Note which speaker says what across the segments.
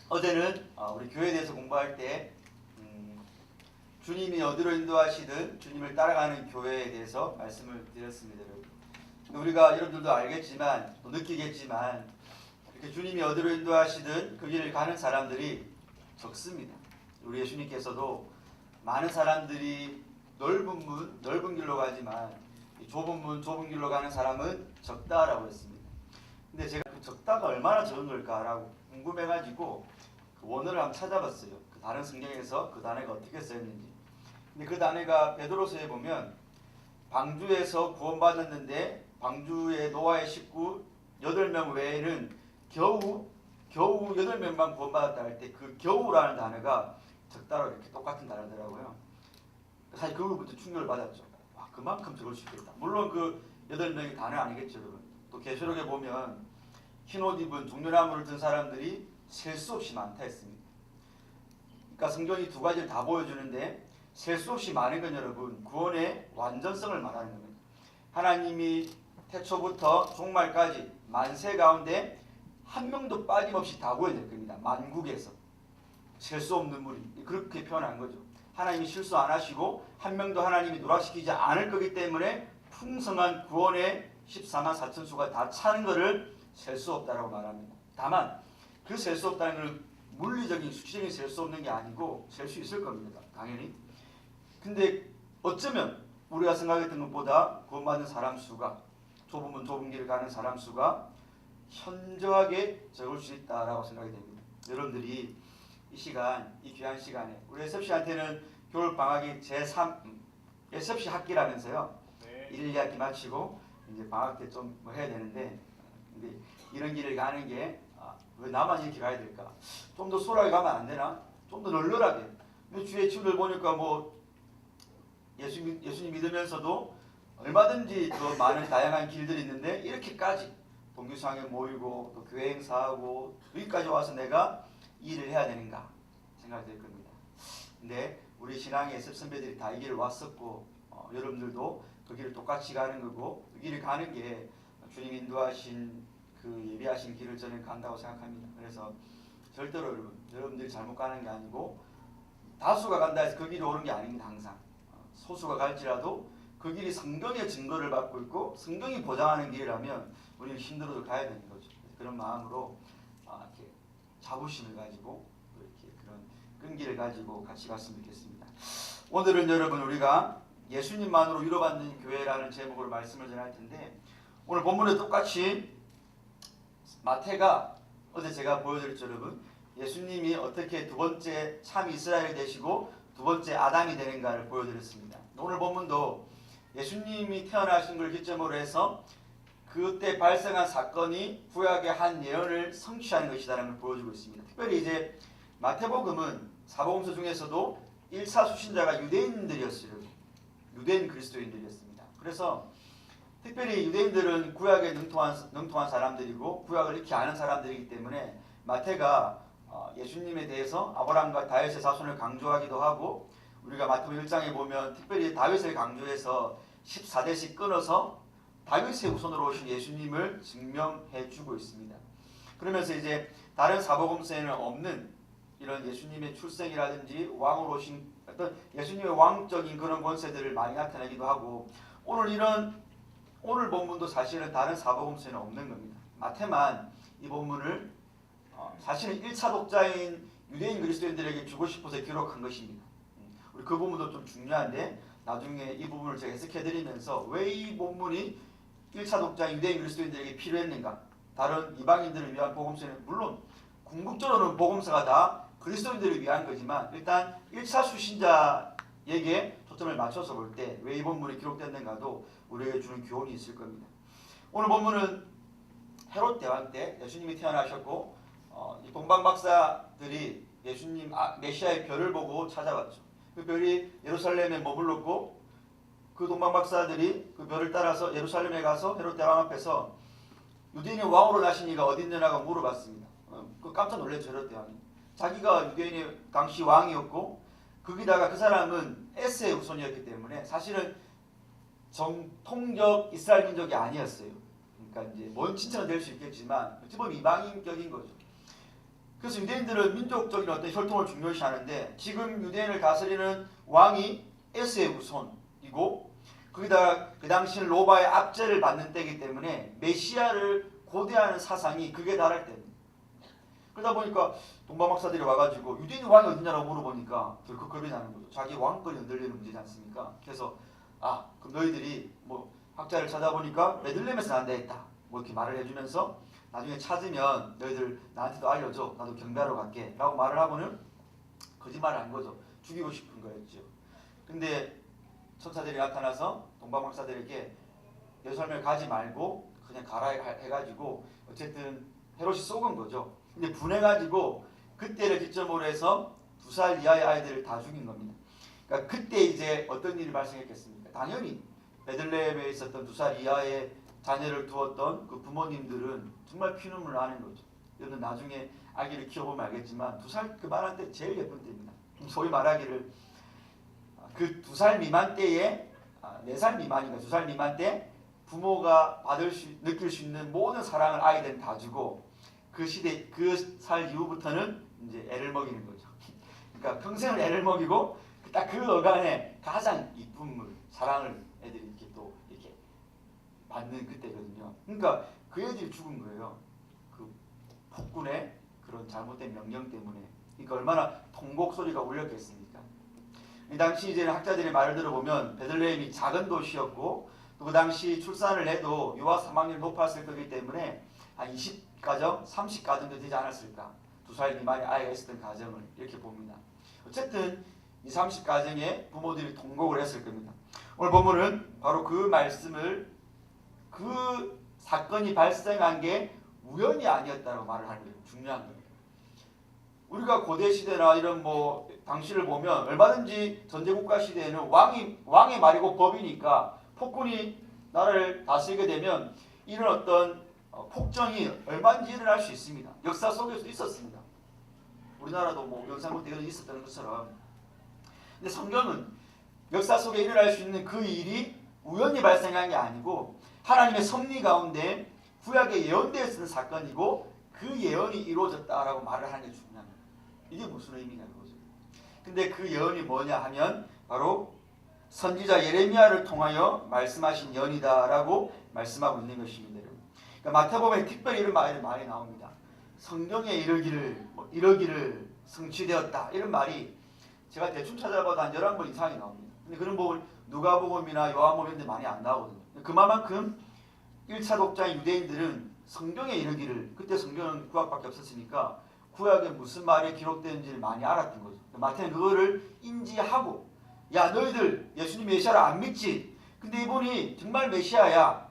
Speaker 1: 어제는 우리 교회에 대해서 공부할 때 주님이 어디로 인도하시든 주님을 따라가는 교회에 대해서 말씀을 드렸습니다. 여러분. 우리가 여러분들도 알겠지만 또 느끼겠지만 이렇게 주님이 어디로 인도하시든 그 길을 가는 사람들이 적습니다. 우리 예수님께서도 많은 사람들이 넓은 길로 가지만 좁은 문 좁은 길로 가는 사람은 적다라고 했습니다. 근데 제가 그 적다가 얼마나 적은 걸까라고 궁금해가지고 그 원어를 한번 찾아봤어요. 그 다른 성경에서 그 단어가 어떻게 쓰였는지. 근데 그 단어가 베드로서에 보면 방주에서 구원받았는데 방주의 노아의 식구 8명 외에는 겨우 8명만 구원받았다 할 때 그 겨우라는 단어가 적다라고 이렇게 똑같은 단어더라고요. 사실 그거부터 충격을 받았죠. 와, 그만큼 적을 수 있겠다. 물론 그 8명이 단어 아니겠죠, 여러분. 또 계시록에 보면 흰옷 입은 종려나무를 든 사람들이 셀 수 없이 많다 했습니다. 그러니까 성경이 두 가지를 다 보여주는데 셀 수 없이 많은 건 여러분 구원의 완전성을 말하는 겁니다. 하나님이 태초부터 종말까지 만세 가운데 한 명도 빠짐없이 다 구해낼 겁니다. 만국에서 셀 수 없는 물이 그렇게 표현한 거죠. 하나님이 실수 안 하시고 한 명도 하나님이 누락시키지 않을 거기 때문에 풍성한 구원의 14만 4천 수가 다 차는 것을 셀 수 없다라고 말합니다. 다만 그 셀 수 없다는 걸 물리적인 수치적인 셀 수 없는 게 아니고 셀 수 있을 겁니다. 당연히. 근데 어쩌면 우리가 생각했던 것보다 구원받는 사람 수가 좁은 문 좁은 길을 가는 사람 수가 현저하게 적을 수 있다라고 생각이 됩니다. 여러분들이 이 시간, 이 귀한 시간에 우리 SFC한테는 겨울방학이 제3 SFC 학기라면서요.
Speaker 2: 네.
Speaker 1: 1, 2학기 마치고 이제 방학 때 좀 뭐 해야 되는데 근데 이런 길을 가는 게 왜 나만 이렇게 가야 될까? 좀 더 소홀하게 가면 안 되나? 좀 더 널널하게. 근데 주위의 친구들 보니까 뭐 예수님 믿으면서도 얼마든지 더 많은 다양한 길들이 있는데 이렇게까지 동교상에 모이고 또 교회 행사하고 여기까지 와서 내가 이 일을 해야 되는가 생각이 들 겁니다. 근데 우리 신앙의 선배들이 다 이 길을 왔었고 여러분들도 그 길을 똑같이 가는 거고 그 길을 가는 게 주님 인도하신 그 예비하신 길을 저는 간다고 생각합니다. 그래서 절대로 여러분들이 잘못 가는 게 아니고 다수가 간다 해서 그 길이 오는 게 아닙니다. 항상 소수가 갈지라도 그 길이 성경의 증거를 받고 있고 성경이 보장하는 길이라면 우리는 힘들어도 가야 되는 거죠. 그런 마음으로 이렇게 자부심을 가지고 이렇게 그런 끈기를 가지고 같이 갔으면 좋겠습니다. 오늘은 여러분 우리가 예수님만으로 위로받는 교회라는 제목으로 말씀을 전할 텐데 오늘 본문에 똑같이 마태가 어제 제가 보여드렸죠, 여러분. 예수님이 어떻게 두 번째 참 이스라엘이 되시고 두 번째 아담이 되는가를 보여드렸습니다. 오늘 본문도 예수님이 태어나신 걸 기점으로 해서 그때 발생한 사건이 구약의 한 예언을 성취하는 것이다라는 걸 보여주고 있습니다. 특별히 이제 마태복음은 사복음서 중에서도 1차 수신자가 유대인들이었어요. 유대인 그리스도인들이었습니다. 그래서 특별히 유대인들은 구약에 능통한 사람들이고 구약을 익히 아는 사람들이기 때문에 마태가 예수님에 대해서 아브라함과 다윗의 자손을 강조하기도 하고 우리가 마태복음 1장에 보면 특별히 다윗을 강조해서 14대씩 끊어서 다윗의 후손으로 오신 예수님을 증명해 주고 있습니다. 그러면서 이제 다른 사복음서에는 없는 이런 예수님의 출생이라든지 왕으로 오신 어떤 예수님의 왕적인 그런 권세들을 많이 나타내기도 하고 오늘 본문도 사실은 다른 사복음서에는 없는 겁니다. 마태만 이 본문을 사실은 1차 독자인 유대인 그리스도인들에게 주고 싶어서 기록한 것입니다. 우리 그 부분도 좀 중요한데 나중에 이 부분을 제가 해석해드리면서 왜 이 본문이 1차 독자인 유대인 그리스도인들에게 필요했는가. 다른 이방인들을 위한 복음서는 물론 궁극적으로는 복음서가 다 그리스도인들을 위한 거지만 일단 1차 수신자에게 초점을 맞춰서 볼 때 왜 이 본문이 기록됐는가도 우리에게 주는 교훈이 있을 겁니다. 오늘 본문은 헤롯 대왕 때 예수님이 태어나셨고 이 동방 박사들이 예수님 메시아의 별을 보고 찾아왔죠. 그 별이 예루살렘에 머물렀고 그 동방 박사들이 그 별을 따라서 예루살렘에 가서 헤롯 대왕 앞에서 유대인의 왕으로 나신 이가 어디 있느냐고 물어봤습니다. 그 깜짝 놀랐죠. 헤롯 대왕이. 자기가 유대인의 당시 왕이었고 거기다가 그 사람은 에스의 후손이었기 때문에 사실은 정통적 이스라엘 민족이 아니었어요. 그러니까 이제 뭔 칭찬은 될 수 있겠지만 어찌 보면 이방인격인 거죠. 그래서 유대인들은 민족적인 어떤 혈통을 중요시하는데 지금 유대인을 다스리는 왕이 에스의 후손이고 거기다가 그 당시는 로마의 압제를 받는 때이기 때문에 메시아를 고대하는 사상이 극에 달할 때입니다. 그러다 보니까 동방 박사들이 와가지고 유대인 왕이 어디냐라고 물어보니까 덜컥 겁이 나는 거죠. 자기 왕권이 흔들리는 문제지 않습니까? 그래서 그럼 너희들이 뭐 학자를 찾아보니까 베들레헴에서 난다 했다. 뭐 이렇게 말을 해주면서 나중에 찾으면 너희들 나한테도 알려줘. 나도 경배하러 갈게. 라고 말을 하고는 거짓말을 한 거죠. 죽이고 싶은 거였죠. 근데 천사들이 나타나서 동방 박사들에게 예루살렘을 가지 말고 그냥 가라 해가지고 어쨌든 헤롯이 쏘은 거죠. 근데 분해가지고 그때를 기점으로 해서 2살 이하의 아이들을 다 죽인 겁니다. 그러니까 그때 이제 어떤 일이 발생했겠습니까? 당연히 베들레헴에 있었던 2살 이하의 자녀를 두었던 그 부모님들은 정말 피눈물 나는 거죠. 여러분 나중에 아기를 키워보면 알겠지만 2살 그만한 때 제일 예쁜 때입니다. 소위 말하기를 그 2살 미만 때에 4살 미만인가 2살 미만 때 부모가 느낄 수 있는 모든 사랑을 아이들은 다 주고 그 시대 그 살 이후부터는 이제 애를 먹이는 거죠. 그러니까 평생을 애를 먹이고 딱 그 어간에 가장 이쁨을 사랑을 애들이 이렇게 또 이렇게 받는 그때거든요. 그러니까 그 애들이 죽은 거예요. 그 폭군의 그런 잘못된 명령 때문에. 그러니까 얼마나 통곡 소리가 울렸겠습니까? 이 당시 이제 학자들의 말을 들어보면 베들레헴이 작은 도시였고 또 그 당시 출산을 해도 유아 사망률이 높았을 거기 때문에 한 20가정, 30가정도 되지 않았을까. 2살 미만의 아이가 있었던 가정을 이렇게 봅니다. 어쨌든 이 30가정의 부모들이 통곡을 했을 겁니다. 오늘 본문은 바로 그 말씀을 그 사건이 발생한 게 우연이 아니었다고 말을 하는 거예요. 중요한 거예요. 우리가 고대 시대나 이런 뭐 당시를 보면 얼마든지 전제국가 시대에는 왕의 말이고 법이니까 폭군이 나라를 다스리게 되면 이런 어떤 폭정이 얼마든지 일어날 수 있습니다. 역사 속에서 있었습니다. 우리나라도 뭐 영상부 때 있었던 것처럼. 근데 성경은 역사 속에 일어날 수 있는 그 일이 우연히 발생한 게 아니고 하나님의 섭리 가운데 구약에 예언되어 있는 사건이고 그 예언이 이루어졌다라고 말을 하는 게 중요합니다. 이게 무슨 의미냐 그거죠. 근데 그 예언이 뭐냐 하면 바로 선지자 예레미야를 통하여 말씀하신 예언이다라고 말씀하고 있는 것입니다. 그러니까 마태복음에 특별히 이런 말이 많이 나옵니다. 성경에 이러기를 성취되었다 이런 말이 제가 대충 찾아봐도 한 11번 이상이 나옵니다. 근데 그런 부분 누가복음이나 요한복음 이런 데 많이 안 나오거든요. 그만큼 1차 독자인 유대인들은 성경에 이르기를 그때 성경은 구약밖에 없었으니까 구약에 무슨 말이 기록되는지를 많이 알았던 거죠. 마태는 그거를 인지하고 야 너희들 예수님 메시아를 안 믿지? 근데 이분이 정말 메시아야.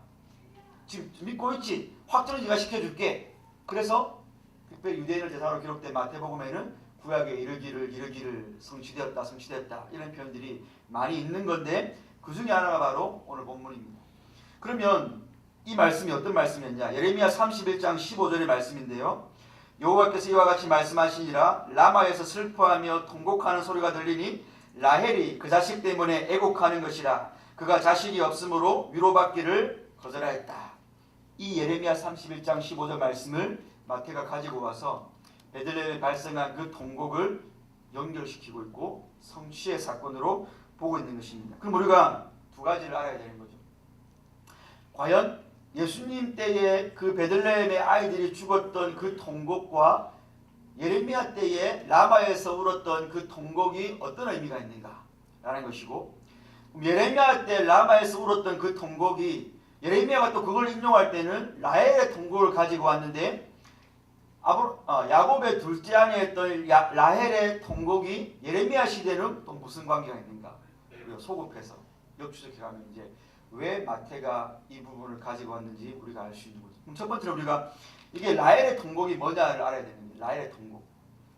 Speaker 1: 지금 믿고 있지? 확정을 네가 시켜줄게. 그래서 특별히 유대인을 대상으로 기록된 마태복음에는 구약에 이르기를 성취되었다 이런 표현들이 많이 있는 건데 그 중에 하나가 바로 오늘 본문입니다. 그러면 이 말씀이 어떤 말씀이었냐? 예레미야 31장 15절의 말씀인데요. 여호와께서 이와 같이 말씀하시니라 라마에서 슬퍼하며 통곡하는 소리가 들리니 라헬이 그 자식 때문에 애곡하는 것이라. 그가 자식이 없으므로 위로받기를 거절하였다. 이 예레미야 31장 15절 말씀을 마태가 가지고 와서 베들레헴에 발생한 그 통곡을 연결시키고 있고 성취의 사건으로 보고 있는 것입니다. 그럼 우리가 두 가지를 알아야 되는 거죠. 과연 예수님 때에 그 베들레헴의 아이들이 죽었던 그 통곡과 예레미야 때에 라마에서 울었던 그 통곡이 어떤 의미가 있는가라는 것이고, 예레미야 때 라마에서 울었던 그 통곡이 예레미야가 또 그걸 인용할 때는 라헬의 통곡을 가지고 왔는데 야곱의 둘째 아내였던 라헬의 통곡이 예레미야 시대는 또 무슨 관계가 있는가? 우리가 소급해서 역추적해가면 이제 왜 마태가 이 부분을 가지고 왔는지 우리가 알 수 있는 거죠. 그럼 첫 번째로 우리가 이게 라헬의 통곡이 뭐냐를 알아야 되는데 라헬의 통곡.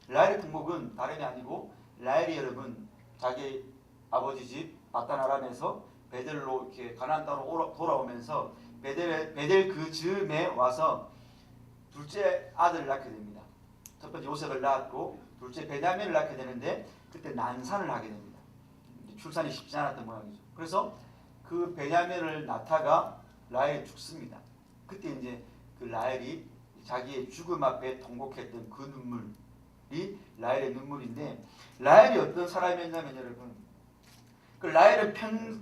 Speaker 1: 라헬의 통곡은 다름이 아니고 라헬이 여러분 자기 아버지 집 바단 아람에서 베델로 이렇게 가나안 땅으로 돌아오면서 베델 그 즈음에 와서 둘째 아들을 낳게 됩니다. 첫 번째 요셉을 낳았고 둘째 베냐민을 낳게 되는데 그때 난산을 하게 됩니다. 출산이 쉽지 않았던 모양이죠. 그래서 그 베냐민을 낳다가 라헬이 죽습니다. 그때 이제 그 라헬이 자기의 죽음 앞에 통곡했던 그 눈물, 라헬의 눈물인데, 라헬이 어떤 사람이었냐면 여러분, 그 라헬은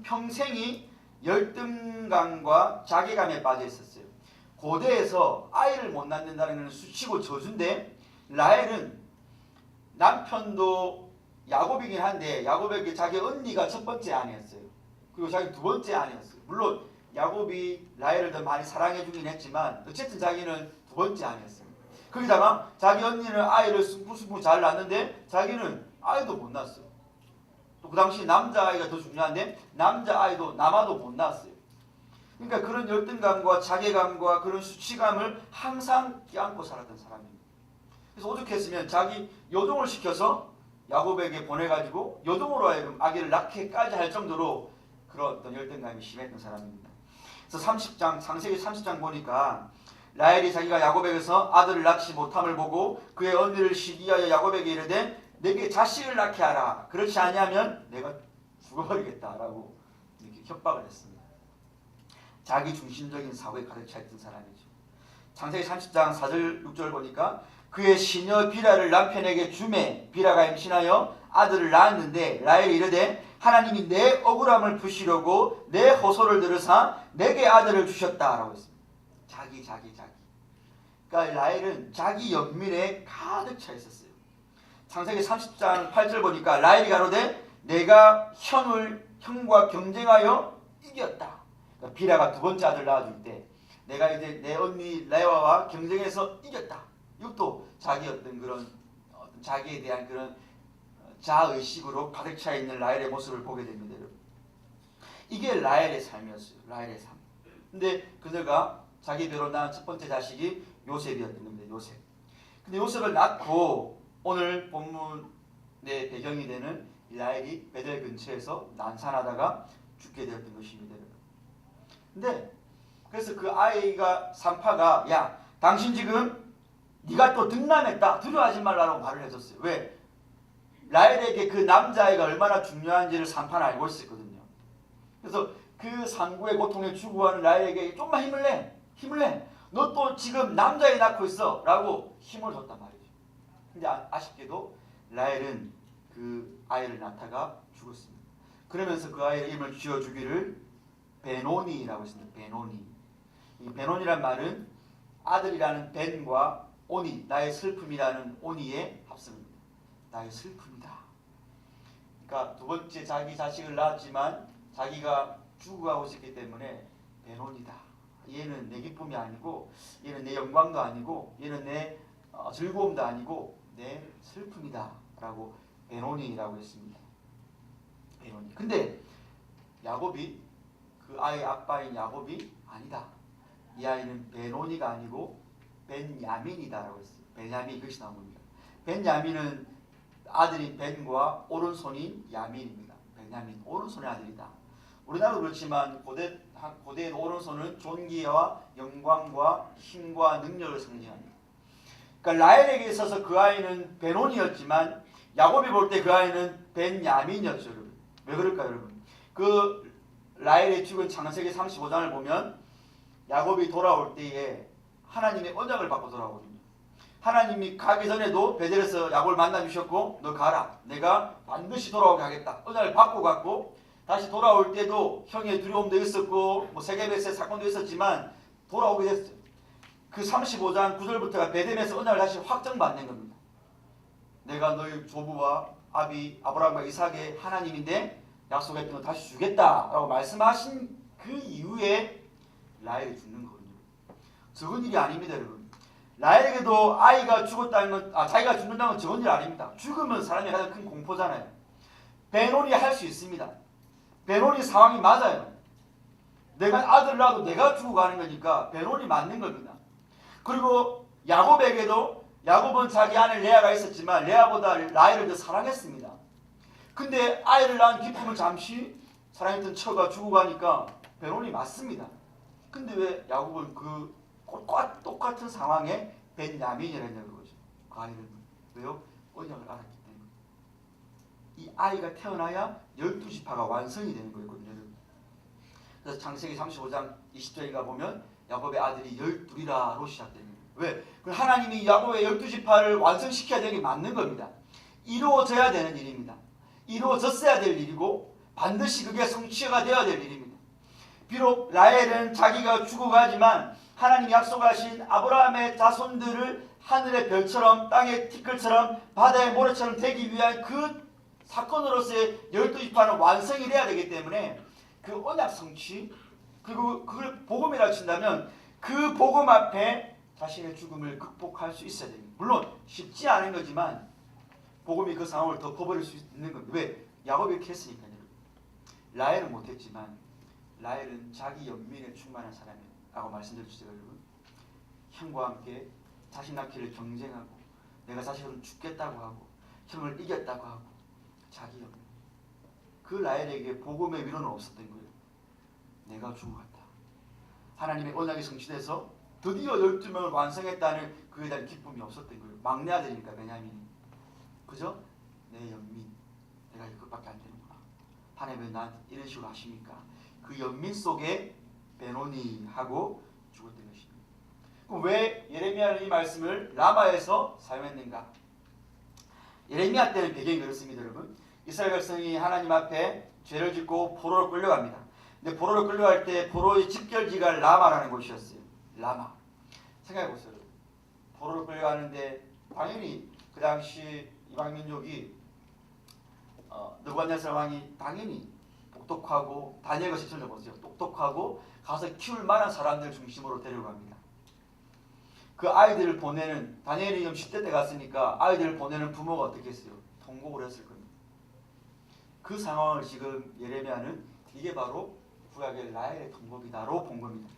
Speaker 1: 평생이 열등감과 자괴감에 빠져 있었어요. 고대에서 아이를 못 낳는다는 것은 수치고 저주인데, 라헬은 남편도 야곱이긴 한데 야곱에게 자기 언니가 첫 번째 아내였어요. 그리고 자기 두 번째 아내였어요. 물론 야곱이 라헬을 더 많이 사랑해주긴 했지만 어쨌든 자기는 두 번째 아내였어요. 거기다가 자기 언니는 아이를 승부승부 잘 낳는데 자기는 아이도 못 낳았어요. 또 그 당시 남자아이가 더 중요한데 남자아이도 남아도 못 낳았어요. 그러니까 그런 열등감과 자괴감과 그런 수치감을 항상 껴안고 살았던 사람입니다. 그래서 오죽했으면 자기 여종을 시켜서 야곱에게 보내가지고 여종으로 하여금 아기를 낳게까지 할 정도로 그런 어떤 열등감이 심했던 사람입니다. 그래서 30장, 창세기 30장 보니까 라헬이 자기가 야곱에게서 아들을 낳지 못함을 보고 그의 언니를 시기하여 야곱에게 이르되 내게 자식을 낳게 하라. 그렇지 아니하면 내가 죽어버리겠다라고 이렇게 협박을 했습니다. 자기 중심적인 사고에 가득 차 있던 사람이죠. 창세기 30장 4절 6절 보니까 그의 시녀 비라를 남편에게 주매 비라가 임신하여 아들을 낳았는데 라헬이 이르되 하나님이 내 억울함을 푸시려고 내 호소를 들으사 내게 아들을 주셨다라고 했습니다. 자기. 그러니까 라헬은 자기 연민에 가득 차 있었어요. 창세기 30장 8절 보니까 라헬이 가로되 내가 형과 경쟁하여 이겼다. 그러니까 비라가 두 번째 아들 낳아줄 때 내가 이제 내 언니 레아와 경쟁해서 이겼다. 이것도 자기 어떤 그런 자기에 대한 그런 자의식으로 가득 차 있는 라헬의 모습을 보게 됩니다. 이게 라헬의 삶이었어요. 라헬의 삶. 근데 그녀가 자기 배로 낳은 첫 번째 자식이 요셉이었던 겁니다. 요셉. 근데 요셉을 낳고 오늘 본문의 배경이 되는 라헬이 베델 근처에서 난산하다가 죽게 되었던 것입니다. 근데 그래서 그 아이가 산파가 야 당신 지금 네가 또 등남했다. 두려워하지 말라고 말을 해줬어요. 왜? 라헬에게 그 남자아이가 얼마나 중요한지를 산파는 알고 있었거든요. 그래서 그 상구의 고통에 추구하는 라헬에게 좀만 힘을 내. 너 또 지금 남자애 낳고 있어. 라고 힘을 줬단 말이죠. 근데 아쉽게도 라헬은 그 아이를 낳다가 죽었습니다. 그러면서 그 아이의 이름을 지어주기를 베노니라고 했습니다. 베노니. 이 베노니란 말은 아들이라는 벤과 오니, 나의 슬픔이라는 오니의 합성입니다. 나의 슬픔이다. 그러니까 두 번째 자기 자식을 낳았지만 자기가 죽어가고 있었기 때문에 베노니다. 얘는 내 기쁨이 아니고 얘는 내 영광도 아니고 얘는 내 즐거움도 아니고 내 슬픔이다 라고 베노니라고 했습니다. 베노니. 근데 야곱이 그 아이의 아빠인 야곱이 아니다. 이 아이는 베노니가 아니고 벤야민이다라고 했어요. 베냐민 이것이 나온 겁니다. 벤야민은 아들인 벤과 오른손인 야민입니다. 베냐민 오른손의 아들이다. 우리나라도 그렇지만 고대의 오른손은 존귀와 영광과 힘과 능력을 상징합니다. 그러니까 라헬에게 있어서 그 아이는 베논이었지만 야곱이 볼 때 그 아이는 벤야민이었죠. 여러분. 왜 그럴까요, 여러분? 그 라헬의 죽은 창세기 35장을 보면 야곱이 돌아올 때에 하나님의 언약을 받고 돌아오거든요. 하나님이 가기 전에도 베델에서 야곱을 만나주셨고 너 가라. 내가 반드시 돌아오게 하겠다. 언약을 받고 갔고 다시 돌아올 때도 형의 두려움도 있었고 뭐 세겜에서의 사건도 있었지만 돌아오게 됐어요. 그 35장 9절부터가 베델에서 언약을 다시 확정받는 겁니다. 내가 너희 조부와 아브라함과 이삭의 하나님인데 약속했던 거 다시 주겠다라고 말씀하신 그 이후에 라헬이 죽는 거거든요. 적은 일이 아닙니다, 여러분. 라헬에게도 아이가 죽었다는 건 자기가 죽는다는 건 적은 일 아닙니다. 죽으면 사람이 가장 큰 공포잖아요. 베논이 할 수 있습니다. 베논이 상황이 맞아요. 내가 아들 낳아도 내가 죽고 가는 거니까 베논이 맞는 겁니다. 그리고 야곱은 자기 아내 레아가 있었지만 레아보다 라헬을 더 사랑했습니다. 근데 아이를 낳은 기쁨을 잠시 사랑했던 처가 죽고 가니까 베논이 맞습니다. 근데 왜 야곱은 그 똑같은 상황에 벤야민이라는 거죠. 그 아이는 왜요? 언약을 알았기 때문에. 이 아이가 태어나야 12지파가 완성이 되는 거였거든요. 그래서 창세기 35장 20절에 가보면 야곱의 아들이 12이라로 시작됩니다. 왜? 하나님이 야곱의 12지파를 완성시켜야 되는 게 맞는 겁니다. 이루어져야 되는 일입니다. 이루어졌어야 될 일이고 반드시 그게 성취가 되어야 될 일입니다. 비록 라헬은 자기가 죽어가지만 하나님이 약속하신 아브라함의 자손들을 하늘의 별처럼 땅의 티끌처럼 바다의 모래처럼 되기 위한 그 사건으로서의 12지파는 완성이 돼야 되기 때문에 그 언약 성취 그리고 그걸 복음이라고 친다면 그 복음 앞에 자신의 죽음을 극복할 수 있어야 됩니다. 물론 쉽지 않은 거지만 복음이 그 상황을 덮어버릴 수 있는 겁니다. 왜? 야곱이 이렇게 했으니까요. 라헬은 못했지만 라헬은 자기 연민에 충만한 사람이라고 말씀드렸죠. 여러분. 형과 함께 자신 낳기를 경쟁하고 내가 자식은 죽겠다고 하고 형을 이겼다고 하고 자기 연민. 그 라헬에게 복음의 위로는 없었던 거예요. 내가 죽어갔다. 하나님의 언약이 성취돼서 드디어 12명을 완성했다는 그에 대한 기쁨이 없었던 거예요. 막내 아들이니까 베냐민이. 그죠? 내 연민. 내가 이것밖에 안 되는구나. 하나님 왜 나한테 이런 식으로 하십니까? 그 연민 속에 베노니 하고 죽었던 것입니다. 그럼 왜 예레미야는 이 말씀을 라마에서 사용했는가? 예레미야 때는 배경이 그렇습니다. 여러분. 이스라엘 백성이 하나님 앞에 죄를 짓고 포로로 끌려갑니다. 근데 포로로 끌려갈 때 포로의 집결지가 라마라는 곳이었어요. 라마. 생각해보세요. 포로로 끌려가는데 당연히 그 당시 이방민족이 느부갓네살 왕이 당연히 똑똑하고 다니엘과 시청자 보세요. 똑똑하고 가서 키울 만한 사람들 중심으로 데려갑니다. 그 아이들을 보내는 다니엘이 10대 때 갔으니까 아이들을 보내는 부모가 어떻게 했어요? 통곡을 했을 겁니다. 그 상황을 지금 예레미야는 이게 바로 구약의 라헬의 통곡이다로 본 겁니다.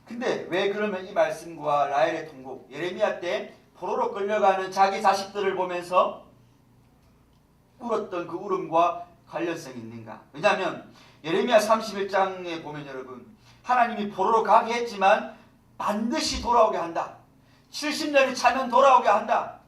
Speaker 1: 근데 왜 그러면 이 말씀과 라헬의 통곡, 예레미야 때 포로로 끌려가는 자기 자식들을 보면서 울었던 그 울음과 관련성이 있는가? 왜냐하면 예레미야 31장에 보면 여러분 하나님이 포로로 가게 했지만 반드시 돌아오게 한다. 70년이 차면 돌아오게 한다.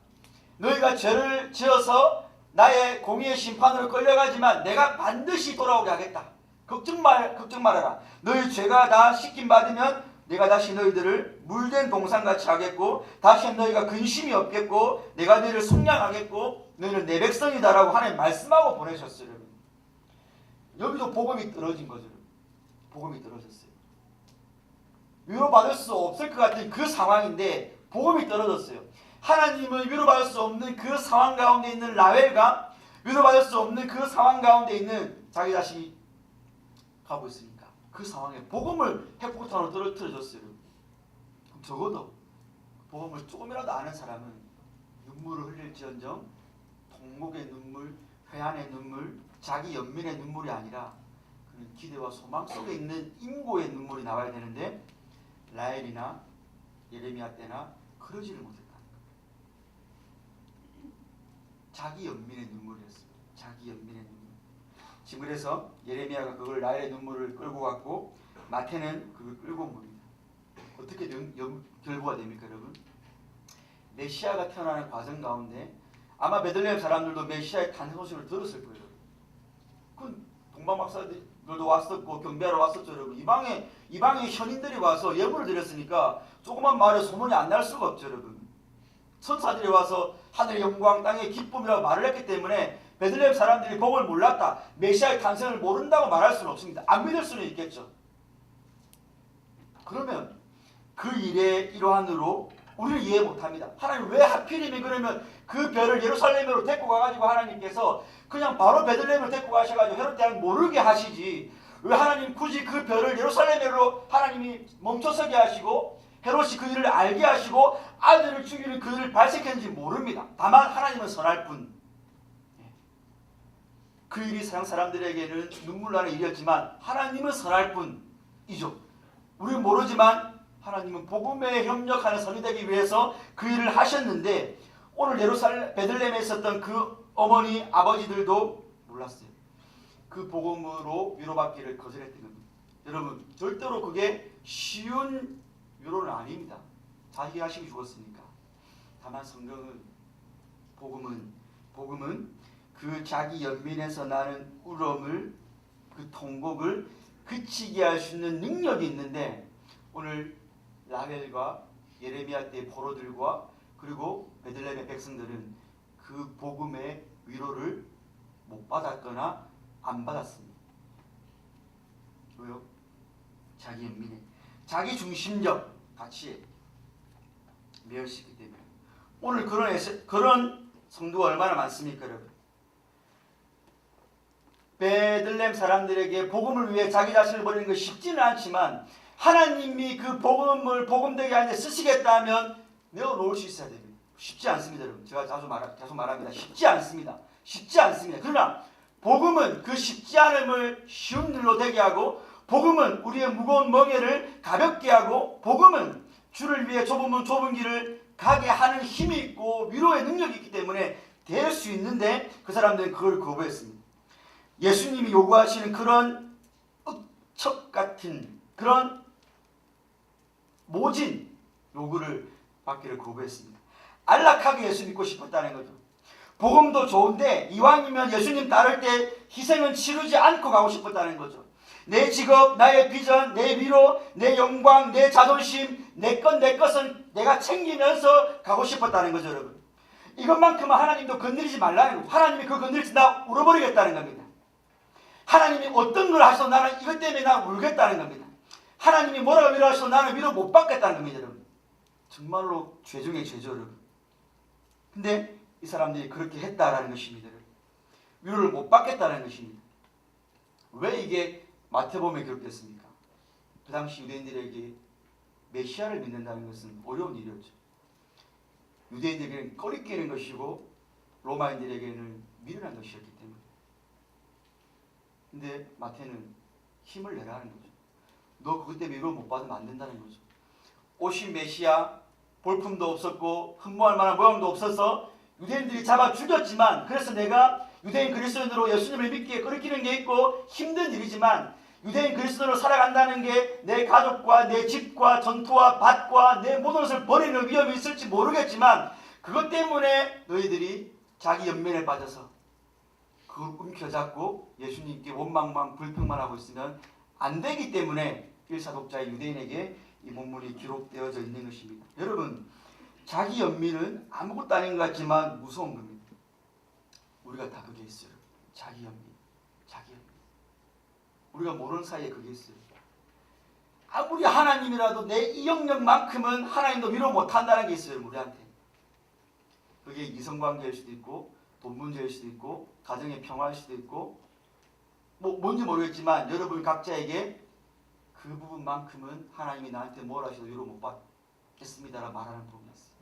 Speaker 1: 너희가 죄를 지어서 나의 공의의 심판으로 끌려가지만 내가 반드시 돌아오게 하겠다. 걱정 말아라. 너희 죄가 다 씻김받으면 내가 다시 너희들을 물된 동산같이 하겠고 다시 너희가 근심이 없겠고 내가 너희를 속량하겠고 너희는 내 백성이다라고 하나님 말씀하고 보내셨어요. 여기도 복음이 떨어진 거죠. 복음이 떨어졌어요. 위로받을 수 없을 것 같은 그 상황인데 복음이 떨어졌어요. 하나님은 위로받을 수 없는 그 상황 가운데 있는 라헬과 위로받을 수 없는 그 상황 가운데 있는 자기 자신이 가고 있으니까 그 상황에 복음을 핵폭탄으로 떨어뜨려줬어요. 그럼 적어도 복음을 조금이라도 아는 사람은 눈물을 흘릴지언정 통곡의 눈물, 회한의 눈물, 자기 연민의 눈물이 아니라 그는 기대와 소망 속에 있는 인고의 눈물이 나와야 되는데 라헬이나 예레미야 때나 그러지를 못했다는 거예요. 자기 연민의 눈물이었어요. 자기 연민의 눈물. 지금 그래서 예레미야가 그걸 라헬의 눈물을 끌고 갔고 마태는 그걸 끌고 온 겁니다. 어떻게 결부가 됩니까 여러분? 메시아가 태어나는 과정 가운데 아마 베들레헴 사람들도 메시아의 탄생 소식을 들었을 거예요. 그 동방 박사들도 왔었고 경배하러 왔었죠 여러분. 이방의 현인들이 와서 예물을 드렸으니까 조그만 마을에 소문이 안 날 수가 없죠 여러분. 천사들이 와서 하늘의 영광 땅의 기쁨이라고 말을 했기 때문에 베들레헴 사람들이 복을 몰랐다. 메시아의 탄생을 모른다고 말할 수는 없습니다. 안 믿을 수는 있겠죠. 그러면 그 일의 일환으로 우리를 이해 못합니다. 하나님 왜 하필이면 그러면 그 별을 예루살렘으로 데리고 가가지고 하나님께서 그냥 바로 베들레헴을 데리고 가셔가지고 헤롯 대왕 모르게 하시지 왜 하나님 굳이 그 별을 예루살렘으로 하나님이 멈춰서게 하시고 헤롯이 그 일을 알게 하시고 아들을 죽이는 그 일을 발생했는지 모릅니다. 다만 하나님은 선할 뿐. 그 일이 세상 사람들에게는 눈물 나는 일이었지만 하나님은 선할 뿐이죠. 우리는 모르지만 하나님은 복음에 협력하는 선이 되기 위해서 그 일을 하셨는데 오늘 베들레헴에 있었던 그 어머니 아버지들도 몰랐어요. 그 복음으로 위로받기를 거절했던 겁니다. 여러분 절대로 그게 쉬운 위로는 아닙니다. 자기 자식이 죽었으니까. 다만 성경은 복음은 그 자기 연민에서 나는 울음을 그 통곡을 그치게 할 수 있는 능력이 있는데 오늘 라헬과 예레미야 때의 포로들과 그리고 베들레헴의 백성들은 그 복음의 위로를 못 받았거나 안 받았습니다. 왜요? 자기 연민에 자기 중심적 가치에 매여있기 때문에. 오늘 그런 성도가 얼마나 많습니까, 여러분? 베들레헴 사람들에게 복음을 위해 자기 자신을 버리는 것이 쉽지는 않지만 하나님이 그 복음을 복음되게 하는데 쓰시겠다면 내어놓을 수 있어야 됩니다. 쉽지 않습니다, 여러분. 제가 계속 말합니다. 쉽지 않습니다. 쉽지 않습니다. 그러나 복음은 그 쉽지 않음을 쉬운 일로 되게 하고, 복음은 우리의 무거운 멍에를 가볍게 하고, 복음은 주를 위해 좁은 길을 가게 하는 힘이 있고 위로의 능력이 있기 때문에 될 수 있는데 그 사람들은 그걸 거부했습니다. 예수님이 요구하시는 그런 척 같은 그런 모진 요구를 받기를 거부했습니다. 안락하게 예수 믿고 싶었다는 거죠. 복음도 좋은데 이왕이면 예수님 따를 때 희생은 치르지 않고 가고 싶었다는 거죠. 내 직업, 나의 비전, 내 위로, 내 영광, 내 자존심, 내 것은 내가 챙기면서 가고 싶었다는 거죠, 여러분. 이것만큼은 하나님도 건드리지 말라는 거예요. 하나님이 그거 건드리지 나 울어버리겠다는 겁니다. 하나님이 어떤 걸 하셔도 나는 이것 때문에 나 울겠다는 겁니다. 하나님이 뭐라고 위로하셔도 나는 위로 못 받겠다는 겁니다, 여러분. 정말로 죄 중에 죄죠, 여러분. 근데 이 사람들이 그렇게 했다라는 것입니다, 여러분. 위로를 못 받겠다는 것입니다. 왜 이게 마태복음에 기록됐습니까? 그 당시 유대인들에게 메시아를 믿는다는 것은 어려운 일이었죠. 유대인들에게는 꺼리끼는 것이고 로마인들에게는 미련한 것이었기 때문에. 근데 마태는 힘을 내라는 거죠. 너 그것 때문에 위로 못 받으면 안 된다는 거죠. 오신 메시아, 볼품도 없었고 흠모할 만한 모양도 없어서 유대인들이 잡아 죽였지만, 그래서 내가 유대인 그리스도인으로 예수님을 믿기에 꺼리끼는 게 있고 힘든 일이지만 유대인 그리스도로 살아간다는 게 내 가족과 내 집과 전투와 밭과 내 모든 것을 버리는 위험이 있을지 모르겠지만 그것 때문에 너희들이 자기 연민에 빠져서 그걸 움켜잡고 예수님께 원망만 불평만 하고 있으면 안 되기 때문에 일사독자의 유대인에게 이 본문이 기록되어져 있는 것입니다. 여러분, 자기 연민은 아무것도 아닌 것 같지만 무서운 겁니다. 우리가 다 그게 있어요. 자기 연민. 우리가 모르는 사이에 그게 있어요. 아무리 하나님이라도 내 이 영역만큼은 하나님도 위로 못한다는 게 있어요, 우리한테. 그게 이성관계일 수도 있고 돈 문제일 수도 있고 가정의 평화일 수도 있고 뭔지 모르겠지만 여러분 각자에게 그 부분만큼은 하나님이 나한테 뭘 하셔도 위로 못 받겠습니다라고 말하는 부분이 있어요.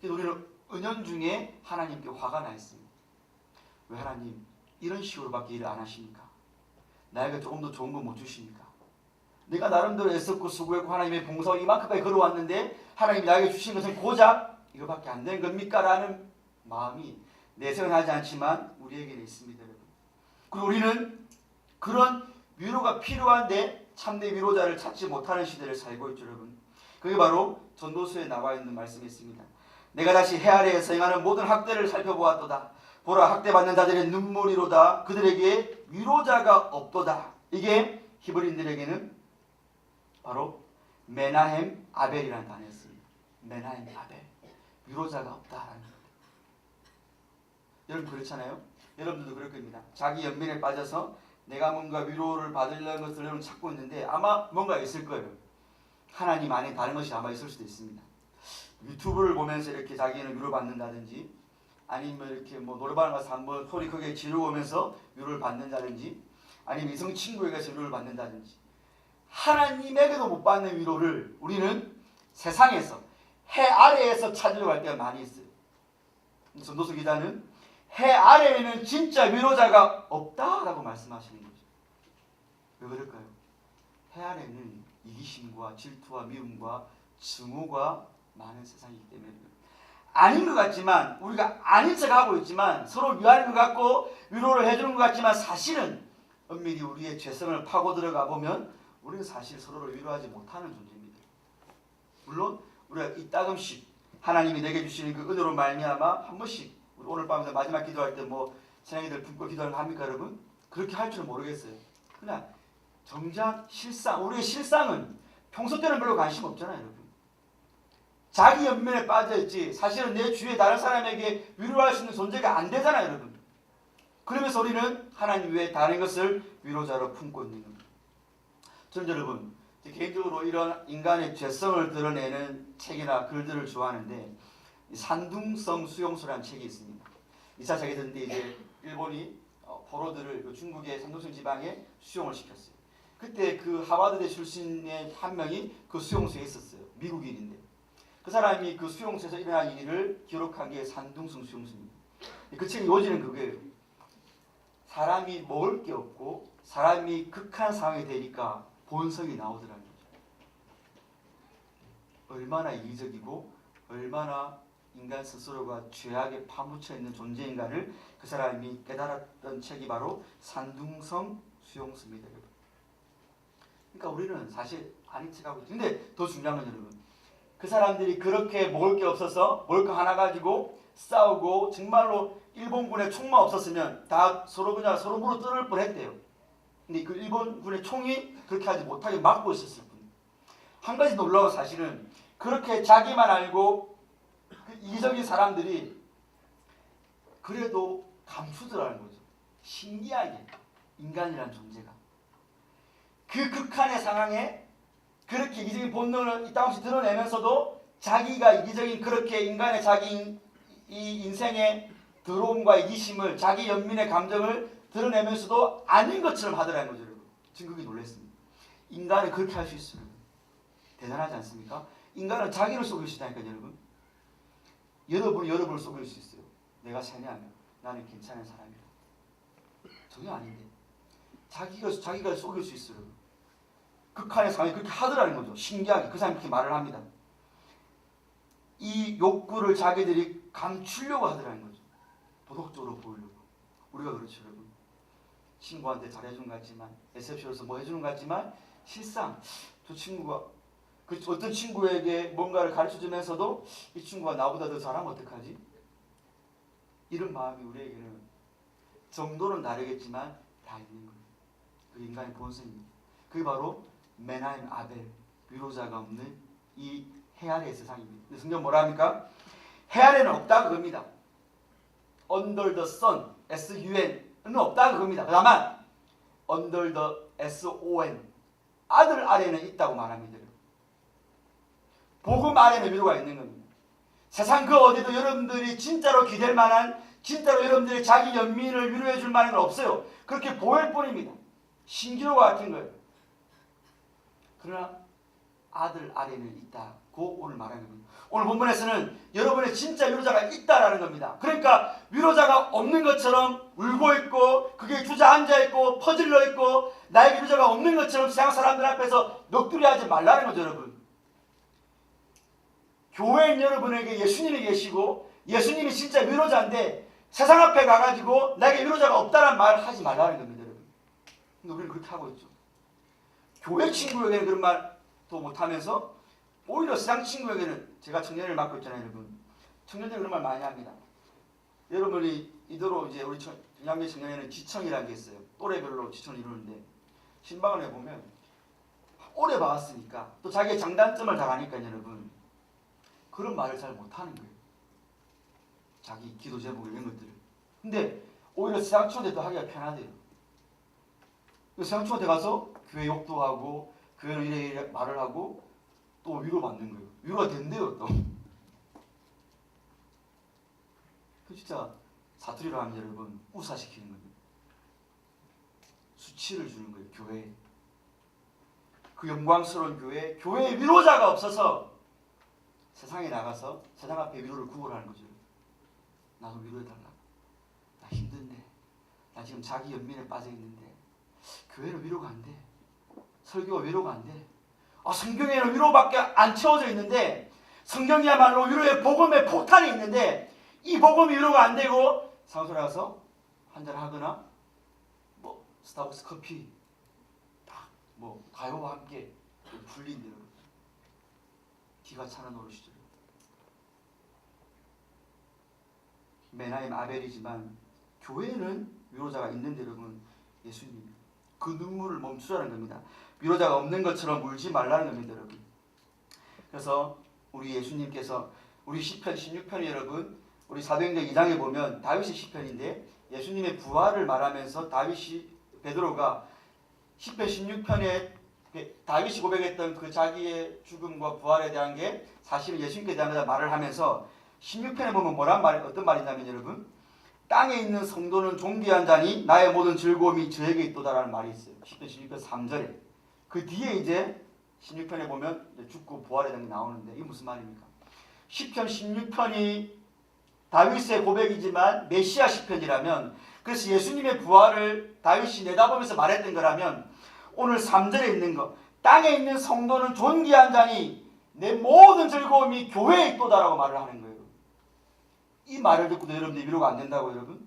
Speaker 1: 그래서 우리는 은연중에 하나님께 화가 나 있습니다. 왜 하나님 이런 식으로밖에 일을 안 하십니까? 나에게 조금 더 좋은 거 못 주십니까? 내가 나름대로 애썼고 수고했고 하나님의 봉사와 이만큼까지 걸어왔는데 하나님이 나에게 주신 것은 고작 이거밖에 안 되는 겁니까? 라는 마음이 내색은 하지 않지만 우리에게는 있습니다, 여러분. 그리고 우리는 그런 위로가 필요한데 참된 위로자를 찾지 못하는 시대를 살고 있죠, 여러분. 그게 바로 전도서에 나와 있는 말씀이 있습니다. 내가 다시 해 아래에서 행하는 모든 학대를 살펴보았도다. 보라, 학대받는 자들의 눈물이로다. 그들에게 위로자가 없도다. 이게 히브리인들에게는 바로 메나헴 아벨이라는 단어였습니다. 메나헴 아벨. 위로자가 없다라는 겁니다. 여러분 그렇잖아요? 여러분들도 그럴 겁니다. 자기 연민에 빠져서 내가 뭔가 위로를 받으려는 것을 여러분 찾고 있는데 아마 뭔가 있을 거예요. 하나님 안에 다른 것이 아마 있을 수도 있습니다. 유튜브를 보면서 이렇게 자기는 위로받는다든지, 아니면 이렇게 노래방 가서 한번 소리 크게 지르고 오면서 위로를 받는다든지, 아니면 이성 친구에게 가서 위로를 받는다든지, 하나님에게도 못 받는 위로를 우리는 세상에서 해 아래에서 찾으려고 할 때가 많이 있어요. 전도서 기자는 해 아래에는 진짜 위로자가 없다라고 말씀하시는 거죠. 왜 그럴까요? 해 아래는 이기심과 질투와 미움과 증오가 많은 세상이기 때문에 아닌 것 같지만, 우리가 아닌 척하고 있지만 서로 위하는 것 같고 위로를 해주는 것 같지만 사실은 엄밀히 우리의 죄성을 파고 들어가 보면 우리는 사실 서로를 위로하지 못하는 존재입니다. 물론 우리가 이따금씩 하나님이 내게 주시는 그 은혜로 말미암아 한 번씩, 우리 오늘 밤에 마지막 기도할 때 새내기들 품고 기도하는 거 합니까, 여러분? 그렇게 할 줄은 모르겠어요. 그냥 정작 우리의 실상은 평소 때는 별로 관심 없잖아요, 여러분. 자기 연민에 빠져있지 사실은 내 주위에 다른 사람에게 위로할 수 있는 존재가 안 되잖아요, 여러분. 그러면서 우리는 하나님 외에 다른 것을 위로자로 품고 있는 겁니다. 저는 여러분 개인적으로 이런 인간의 죄성을 드러내는 책이나 글들을 좋아하는데 산둥성 수용소라는 책이 있습니다. 2차 세계대전 때 이제 일본이 포로들을 중국의 산둥성 지방에 수용을 시켰어요. 그때 그 하버드대 출신의 한 명이 그 수용소에 있었어요. 미국인인데 그 사람이 그 수용소에서 일어난 일을 기록한 게 산둥성 수용소입니다. 그 책의 요지는 그거예요. 사람이 먹을 게 없고 사람이 극한 상황이 되니까 본성이 나오더라는 거죠. 얼마나 이기적이고 얼마나 인간 스스로가 죄악에 파묻혀 있는 존재인가를 그 사람이 깨달았던 책이 바로 산둥성 수용소입니다. 그러니까 우리는 사실 아닌 척하고 있죠. 근데 더 중요한 건 여러분, 그 사람들이 그렇게 먹을 게 없어서 먹을 거 하나 가지고 싸우고 정말로 일본군의 총만 없었으면 다 서로 그냥 서로 물어 뜯을 뻔했대요. 근데 그 일본군의 총이 그렇게 하지 못하게 막고 있었을 뿐. 한 가지 놀라운 사실은 그렇게 자기만 알고 그 이기적인 사람들이 그래도 감추더라는 거죠. 신기하게 인간이라는 존재가 그 극한의 상황에 그렇게 이기적인 본능을 이따금씩 드러내면서도 자기가 이기적인 그렇게 인간의 자기 이 인생의 더러움과 이기심을 자기 연민의 감정을 드러내면서도 아닌 것처럼 하더라는 거죠. 여러분. 지금 그게 놀랐습니다. 인간은 그렇게 할 수 있어요. 대단하지 않습니까? 인간은 자기를 속일 수 있다니까요, 여러분. 여러분이 여러분을 속일 수 있어요. 내가 세뇌하면 나는 괜찮은 사람이다. 전혀 아닌데 자기가 속일 수 있어요. 극한의 상황이 그렇게 하더라는 거죠. 신기하게 그 사람이 그렇게 말을 합니다. 이 욕구를 자기들이 감추려고 하더라는 거죠. 도덕적으로 보이려고. 우리가 그렇죠, 여러분. 친구한테 잘해주는 것 같지만 SFC로서 뭐 해주는 것 같지만 실상 저 친구가 그 어떤 친구에게 뭔가를 가르쳐주면서도 이 친구가 나보다 더 잘하면 어떡하지? 이런 마음이 우리에게는 정도는 다르겠지만 다 있는 거예요. 그 인간의 본성입니다. 그게 바로 메나임 아벨, 위로자가 없는 이 해 아래의 세상입니다. 성경 뭐라 합니까? 해 아래는 없다 그겁니다. Under the sun, S-U-N은 없다 그겁니다. 다만 Under the S-O-N, 아들 아래는 있다고 말합니다. 복음 아래는 위로가 있는 겁니다. 세상 그 어디도 여러분들이 진짜로 기댈 만한, 진짜로 여러분들이 자기 연민을 위로해 줄 만한 건 없어요. 그렇게 보일 뿐입니다. 신기로와 같은 거예요. 그러나 아들 아래는 있다고 오늘 말하는 겁니다. 오늘 본문에서는 여러분의 진짜 위로자가 있다라는 겁니다. 그러니까 위로자가 없는 것처럼 울고 있고 그게 주저앉아 있고 퍼질러 있고 나에게 위로자가 없는 것처럼 세상 사람들 앞에서 넋두리 하지 말라는 거죠, 여러분. 교회인 여러분에게 예수님이 계시고 예수님이 진짜 위로자인데 세상 앞에 가가지고 나에게 위로자가 없다는 말을 하지 말라는 겁니다, 여러분. 근데 우리는 그렇게 하고 있죠. 교회 친구에게는 그런 말도 못하면서 오히려 세상 친구에게는, 제가 청년을 맡고 있잖아요, 여러분. 청년들이 그런 말 많이 합니다. 여러분이 이대로 이제 우리 영양계 청년에는 지청이라는 게 있어요. 또래별로 지청을 이루는데 신방을 해보면 오래 봐왔으니까 또 자기의 장단점을 다 아니까 여러분 그런 말을 잘 못하는 거예요. 자기 기도 제목 이런 것들을. 근데 오히려 세상 친구한테 하기가 편하대요. 세상 친구한테 가서 교회 욕도 하고 교회는 이래 말을 하고 또 위로받는 거예요. 위로가 된대요 또. 그 진짜 사투리로 하면 여러분 우사시키는 겁니다. 수치를 주는 거예요. 교회에. 그 영광스러운 교회에 위로자가 없어서 세상에 나가서 세상 앞에 위로를 구걸하는 거죠. 나도 위로해달라. 나 힘든데. 나 지금 자기 연민에 빠져있는데 교회는 위로가 안 돼. 설교가 위로가 안 돼. 성경에는 위로밖에 안 채워져 있는데 성경이야말로 위로의 복음의 폭탄이 있는데 이 복음이 위로가 안 되고 사무소에 가서 한잔 하거나 뭐 스타벅스 커피 딱 뭐 가요와 함께 불린대요. 기가 차는 노릇이죠. 메나임 아벨이지만 교회에는 위로자가 있는데 여러분 예수님 그 눈물을 멈추라는 겁니다. 위로자가 없는 것처럼 울지 말라는 겁니다, 여러분. 그래서 우리 예수님께서 우리 시편 16편이 여러분 우리 사도행전 2장에 보면 다윗의 시편인데 예수님의 부활을 말하면서 베드로가 시편 16편에 다윗이 고백했던 그 자기의 죽음과 부활에 대한 게 사실은 예수님께 대한 말을 하면서 16편에 보면 어떤 말이냐면 여러분 땅에 있는 성도는 존귀한 자니 나의 모든 즐거움이 저에게 있도다라는 말이 있어요. 시편 16편 3절에. 그 뒤에 이제 16편에 보면 죽고 부활에 대한 게 나오는데 이게 무슨 말입니까? 시편 16편이 다윗의 고백이지만 메시아 시편이라면 그래서 예수님의 부활을 다윗이 내다보면서 말했던 거라면 오늘 3절에 있는 거 땅에 있는 성도는 존귀한 자니 내 모든 즐거움이 교회에 있도다라고 말을 하는 거예요. 이 말을 듣고도 여러분들이 위로가 안 된다고 여러분?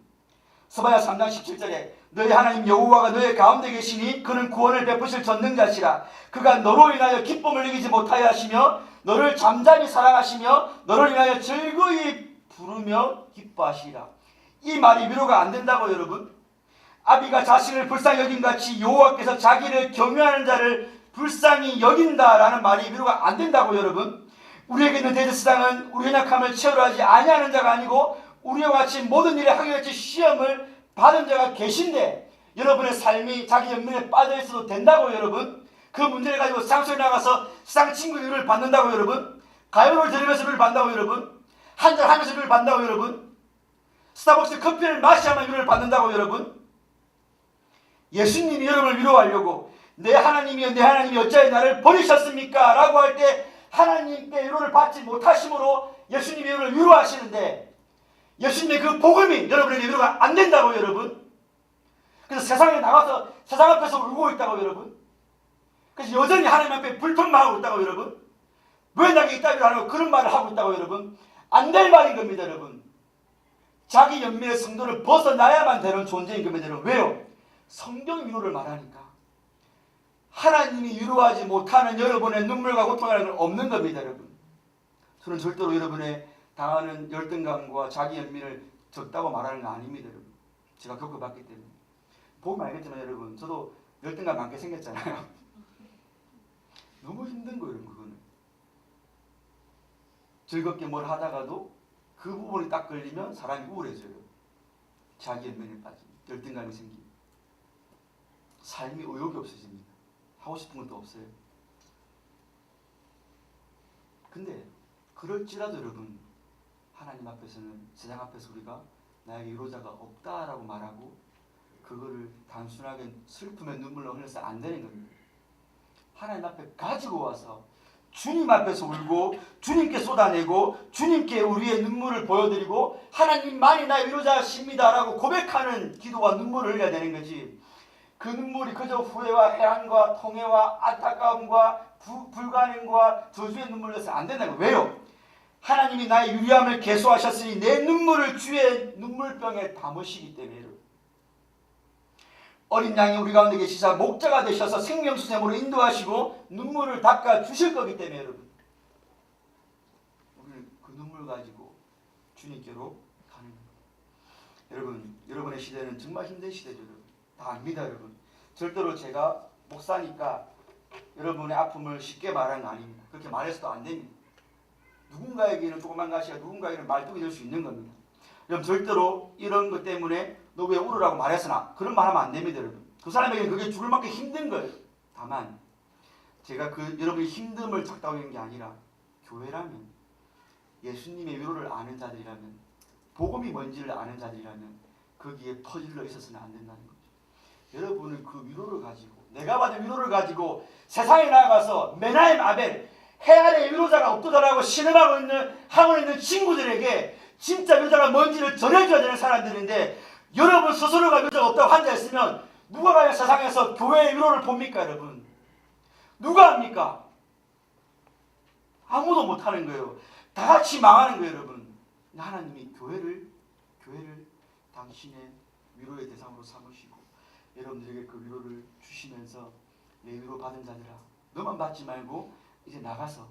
Speaker 1: 스바야 3장 17절에 너희 하나님 여호와가 너희 가운데 계시니 그는 구원을 베푸실 전능자시라. 그가 너로 인하여 기쁨을 이기지 못하여 하시며 너를 잠잠히 사랑하시며 너를 인하여 즐거이 부르며 기뻐하시리라. 이 말이 위로가 안 된다고 여러분? 아비가 자신을 불쌍히 여긴같이 여호와께서 자기를 경외하는 자를 불쌍히 여긴다라는 말이 위로가 안 된다고 여러분? 우리에게 있는 대제사장은 우리 연약함을 채우려 하지 아니하는 자가 아니고 우리와 같이 모든 일에 하기같이 시험을 받은 자가 계신데 여러분의 삶이 자기 연민에 빠져 있어도 된다고 여러분? 그 문제를 가지고 세상속에 나가서 세상 친구의 위로를 받는다고 여러분? 가요를 들으면서 위로를 받는다고 여러분? 한잔 하면서 위로를 받는다고 여러분? 스타벅스 커피를 마셔야만 위로를 받는다고 여러분? 예수님이 여러분을 위로하려고 내 하나님이여 내 하나님이 어찌하여 나를 버리셨습니까? 라고 할 때 하나님께 위로를 받지 못하심으로 예수님이 여러분을 위로하시는데 예수님의 그 복음이 여러분에게 위로가 안 된다고 여러분? 그래서 세상에 나가서 세상 앞에서 울고 있다고 여러분? 그래서 여전히 하나님 앞에 불평만 하고 있다고 여러분? 왜 나에게 이따위로 하는 그런 말을 하고 있다고 여러분? 안 될 말인 겁니다 여러분. 자기 연민의 성도를 벗어나야만 되는 존재인 겁니다 여러분. 왜요? 성경 위로를 말하니까 하나님이 위로하지 못하는 여러분의 눈물과 고통이라는 건 없는 겁니다 여러분. 저는 절대로 여러분의 당하는 열등감과 자기 연민을 적다고 말하는 거 아닙니다 여러분. 제가 겪어봤기 때문에. 보면 알겠지만 여러분 저도 열등감 많게 생겼잖아요. 너무 힘든 거예요 그거는. 즐겁게 뭘 하다가도 그 부분이 딱 걸리면 사람이 우울해져요. 자기 연민에 빠지면 열등감이 생기고 삶이 의욕이 없어집니다. 하고 싶은 것도 없어요. 근데 그럴지라도 여러분 하나님 앞에서는 세상 앞에서 우리가 나에게 위로자가 없다라고 말하고 그거를 단순하게 슬픔의 눈물로 흘려서 안 되는 겁니다. 하나님 앞에 가지고 와서 주님 앞에서 울고 주님께 쏟아내고 주님께 우리의 눈물을 보여드리고 하나님만이 나의 위로자십니다라고 고백하는 기도와 눈물을 흘려야 되는 거지. 그 눈물이 그저 후회와 해안과 통해와 안타까움과 불가능과 저주의 눈물을 흘려서 안 된다는 거예요. 왜요? 하나님이 나의 유리함을 계수하셨으니 내 눈물을 주의 눈물병에 담으시기 때문에 어린 양이 우리 가운데 계시사 목자가 되셔서 생명수샘으로 인도하시고 눈물을 닦아 주실 거기 때문에 여러분 우리는 그 눈물 가지고 주님께로 가는 겁니다. 여러분 여러분의 시대는 정말 힘든 시대죠. 여러분. 다 압니다 여러분. 절대로 제가 목사니까 여러분의 아픔을 쉽게 말하는 거 아닙니다. 그렇게 말해서도 안 됩니다. 누군가에게는 조그만 가시가 누군가에게는 말뚝이 될 수 있는 겁니다. 여러분 절대로 이런 것 때문에 너 왜 울으라고 말해서나 그런 말 하면 안 됩니다 여러분. 그 사람에게는 그게 죽을 만큼 힘든 거예요. 다만 제가 그 여러분의 힘듦을 작다고 하는 게 아니라 교회라면 예수님의 위로를 아는 자들이라면 복음이 뭔지를 아는 자들이라면 거기에 퍼질러 있어서는 안 된다는 거죠. 여러분은 그 위로를 가지고 내가 받은 위로를 가지고 세상에 나가서 메나임 아벨 해 아래 위로자가 없도다라고 신음하고 있는 친구들에게 진짜 위로자가 뭔지를 전해줘야 되는 사람들인데 여러분 스스로가 위로자가 없다고 앉아있으면 누가 과연 세상에서 교회의 위로를 봅니까 여러분? 누가 합니까? 아무도 못하는 거예요. 다 같이 망하는 거예요 여러분. 하나님이 교회를 당신의 위로의 대상으로 삼으시고 여러분들에게 그 위로를 주시면서 내 위로 받은 자들아 너만 받지 말고 이제 나가서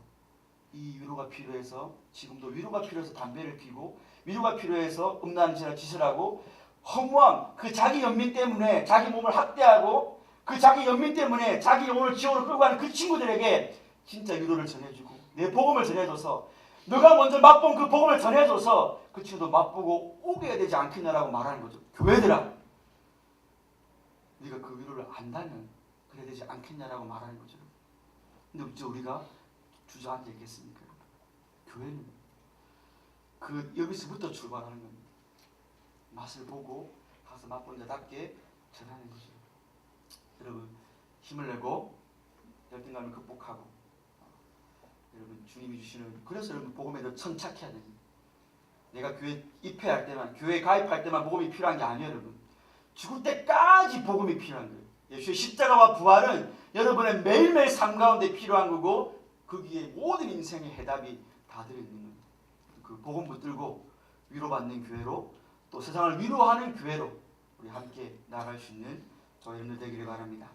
Speaker 1: 이 위로가 필요해서 지금도 위로가 필요해서 담배를 피고 위로가 필요해서 음란한 짓을 하고 허무함 그 자기 연민 때문에 자기 몸을 학대하고 그 자기 연민 때문에 자기 영혼을 지옥으로 끌고 가는 그 친구들에게 진짜 위로를 전해주고 내 복음을 전해줘서 너가 먼저 맛본 그 복음을 전해줘서 그 친구도 맛보고 오게 되지 않겠냐라고 말하는 거죠. 교회들아, 네가 그 위로를 안다면 그래야 되지 않겠냐라고 말하는 거죠. 근데 어째 우리가 주저앉아 있겠습니까? 교회는 그 여기서부터 출발하는 겁니다. 맛을 보고 가서 맛본 자답게 전하는 거죠. 여러분 힘을 내고 열등감을 극복하고 여러분 주님이 주시는, 그래서 여러분 복음에 더 천착해야 됩니다. 내가 교회 입회할 때만, 교회 가입할 때만 복음이 필요한 게 아니에요. 여러분 죽을 때까지 복음이 필요한 거예요. 예수의 십자가와 부활은 여러분의 매일매일 삶 가운데 필요한 거고 거기에 모든 인생의 해답이 다 들어있는 거예요. 그 복음 붙들고 위로받는 교회로, 또 세상을 위로하는 교회로 우리 함께 나아갈 수 있는 저희 여러분들 되기를 바랍니다.